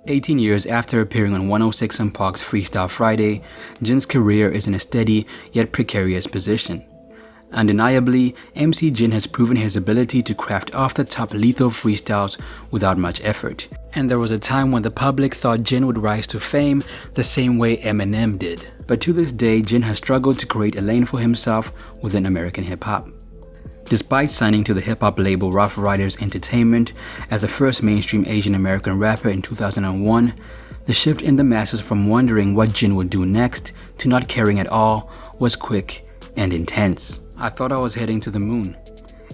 18 years after appearing on 106 & Park's Freestyle Friday, Jin's career is in a steady yet precarious position. Undeniably, MC Jin has proven his ability to craft off-the-top lethal freestyles without much effort. And there was a time when the public thought Jin would rise to fame the same way Eminem did. But to this day, Jin has struggled to create a lane for himself within American hip-hop. Despite signing to the hip-hop label Ruff Ryders Entertainment as the first mainstream Asian American rapper in 2001, the shift in the masses from wondering what Jin would do next to not caring at all was quick and intense. I thought I was heading to the moon.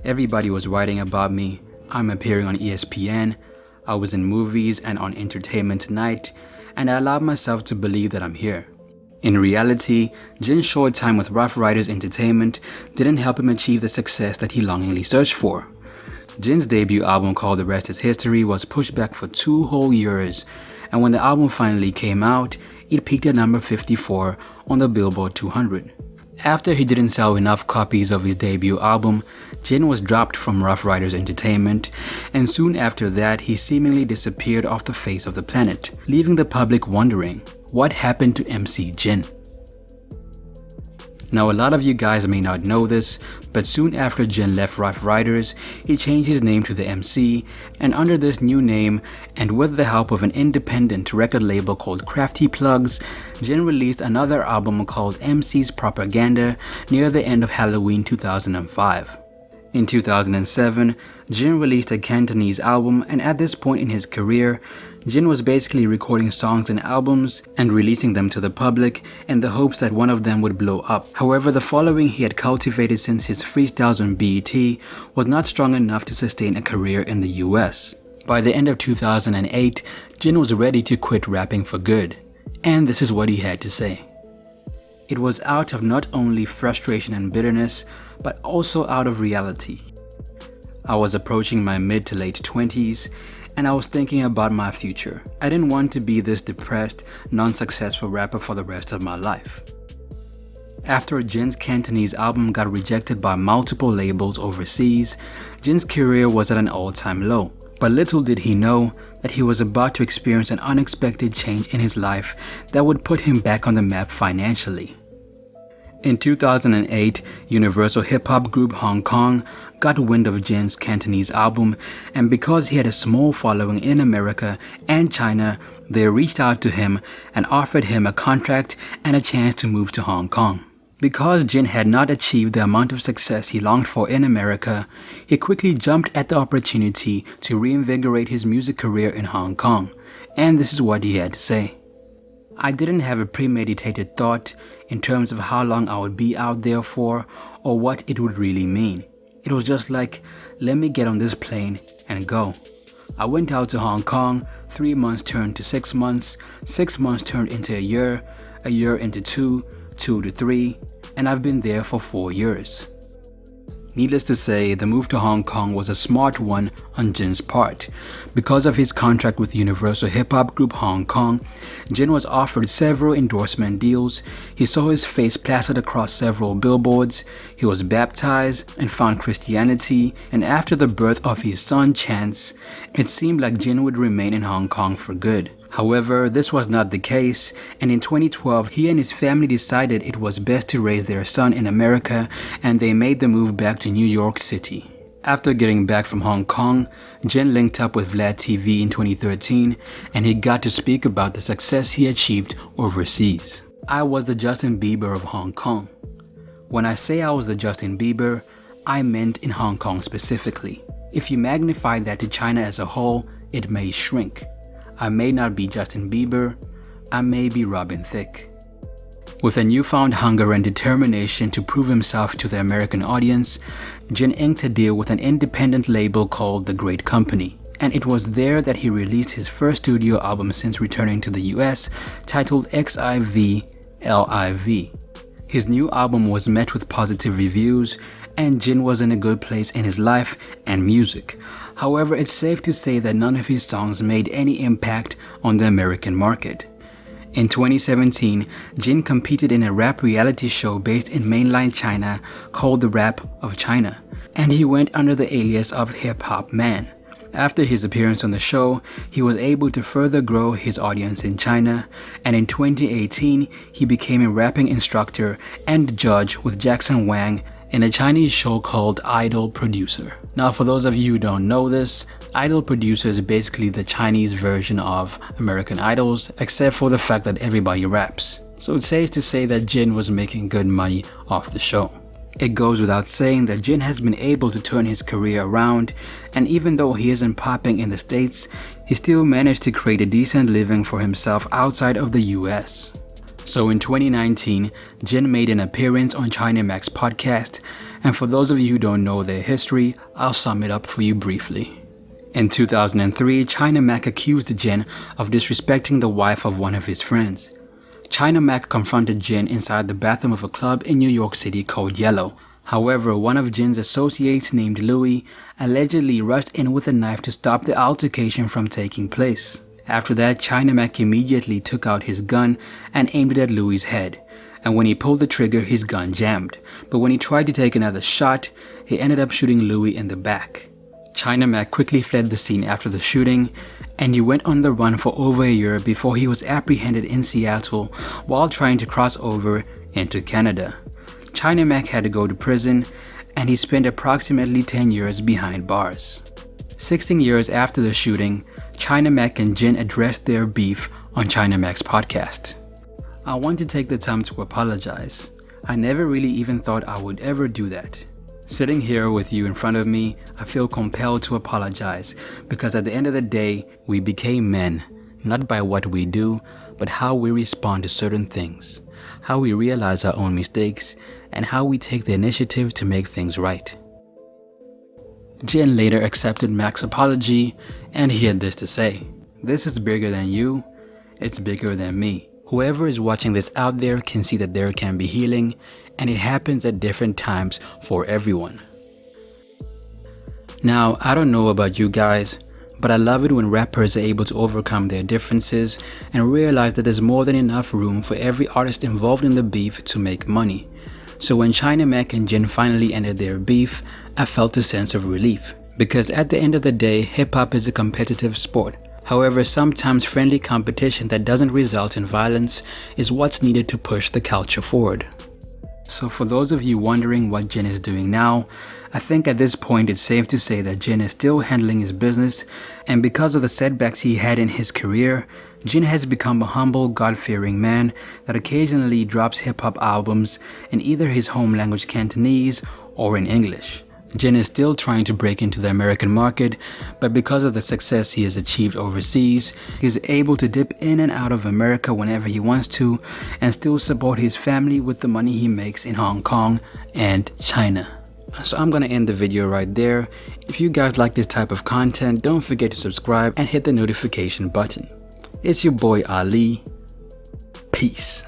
Everybody was writing about me. I'm appearing on ESPN. I was in movies and on Entertainment Tonight, and I allowed myself to believe that I'm here. In reality, Jin's short time with Ruff Ryders Entertainment didn't help him achieve the success that he longingly searched for. Jin's debut album called The Rest Is History was pushed back for 2 whole years, and when the album finally came out, it peaked at number 54 on the Billboard 200. After he didn't sell enough copies of his debut album, Jin was dropped from Ruff Ryders Entertainment, and soon after that he seemingly disappeared off the face of the planet, leaving the public wondering, what happened to MC Jin? Now a lot of you guys may not know this, but soon after Jin left Ruff Ryders, he changed his name to the MC, and under this new name, and with the help of an independent record label called Crafty Plugs, Jin released another album called MC's Propaganda near the end of Halloween 2005. In 2007, Jin released a Cantonese album, and at this point in his career, Jin was basically recording songs and albums and releasing them to the public in the hopes that one of them would blow up. However, the following he had cultivated since his freestyles on BET was not strong enough to sustain a career in the US. By the end of 2008, Jin was ready to quit rapping for good, and this is what he had to say. It was out of not only frustration and bitterness, but also out of reality. I was approaching my mid to late 20s, and I was thinking about my future. I didn't want to be this depressed, non-successful rapper for the rest of my life. After Jin's Cantonese album got rejected by multiple labels overseas, Jin's career was at an all-time low. But little did he know that he was about to experience an unexpected change in his life that would put him back on the map financially. In 2008, Universal hip-hop group Hong Kong got wind of Jin's Cantonese album, and because he had a small following in America and China, they reached out to him and offered him a contract and a chance to move to Hong Kong. Because Jin had not achieved the amount of success he longed for in America, he quickly jumped at the opportunity to reinvigorate his music career in Hong Kong, and this is what he had to say. I didn't have a premeditated thought in terms of how long I would be out there for or what it would really mean. It was just like, let me get on this plane and go. I went out to Hong Kong, 3 months turned to 6 months, 6 months turned into a year into 2, 2 to 3, and I've been there for 4 years. Needless to say, the move to Hong Kong was a smart one on Jin's part. Because of his contract with Universal hip-hop group Hong Kong, Jin was offered several endorsement deals, he saw his face plastered across several billboards, he was baptized and found Christianity, and after the birth of his son Chance, it seemed like Jin would remain in Hong Kong for good. However, this was not the case, and in 2012, he and his family decided it was best to raise their son in America, and they made the move back to New York City. After getting back from Hong Kong, Jin linked up with Vlad TV in 2013, and he got to speak about the success he achieved overseas. I was the Justin Bieber of Hong Kong. When I say I was the Justin Bieber, I meant in Hong Kong specifically. If you magnify that to China as a whole, it may shrink. I may not be Justin Bieber, I may be Robin Thicke. With a newfound hunger and determination to prove himself to the American audience, Jin inked a deal with an independent label called The Great Company, and it was there that he released his first studio album since returning to the US, titled XIV LIV. His new album was met with positive reviews, and Jin was in a good place in his life and music. However, it's safe to say that none of his songs made any impact on the American market. In 2017, Jin competed in a rap reality show based in mainland China called The Rap of China, and he went under the alias of Hip Hop Man. After his appearance on the show, he was able to further grow his audience in China, and in 2018, he became a rapping instructor and judge with Jackson Wang in a Chinese show called Idol Producer. Now, for those of you who don't know this, Idol Producer is basically the Chinese version of American Idols, except for the fact that everybody raps. So it's safe to say that Jin was making good money off the show. It goes without saying that Jin has been able to turn his career around, and even though he isn't popping in the States, he still managed to create a decent living for himself outside of the US. So in 2019, Jin made an appearance on China Mac's podcast, and for those of you who don't know their history, I'll sum it up for you briefly. In 2003, China Mac accused Jin of disrespecting the wife of one of his friends. China Mac confronted Jin inside the bathroom of a club in New York City called Yellow. However, one of Jin's associates named Louis allegedly rushed in with a knife to stop the altercation from taking place. After that, China Mac immediately took out his gun and aimed it at Louis' head. And when he pulled the trigger, his gun jammed. But when he tried to take another shot, he ended up shooting Louis in the back. China Mac quickly fled the scene after the shooting, and he went on the run for over a year before he was apprehended in Seattle while trying to cross over into Canada. China Mac had to go to prison, and he spent approximately 10 years behind bars. 16 years after the shooting, China Mac and Jin addressed their beef on China Mac's podcast. I want to take the time to apologize. I never really even thought I would ever do that. Sitting here with you in front of me, I feel compelled to apologize because at the end of the day, we became men, not by what we do, but how we respond to certain things, how we realize our own mistakes, and how we take the initiative to make things right. Jin later accepted Mac's apology, and he had this to say: "This is bigger than you, it's bigger than me. Whoever is watching this out there can see that there can be healing, and it happens at different times for everyone." Now, I don't know about you guys, but I love it when rappers are able to overcome their differences and realize that there's more than enough room for every artist involved in the beef to make money. So when China Mac and Jin finally ended their beef, I felt a sense of relief. Because at the end of the day, hip-hop is a competitive sport. However, sometimes friendly competition that doesn't result in violence is what's needed to push the culture forward. So for those of you wondering what Jin is doing now, I think at this point it's safe to say that Jin is still handling his business, and because of the setbacks he had in his career, Jin has become a humble, God-fearing man that occasionally drops hip-hop albums in either his home language Cantonese or in English. Jin is still trying to break into the American market, but because of the success he has achieved overseas, he's able to dip in and out of America whenever he wants to and still support his family with the money he makes in Hong Kong and China. So I'm gonna end the video right there. If you guys like this type of content, don't forget to subscribe and hit the notification button. It's your boy Ali. Peace.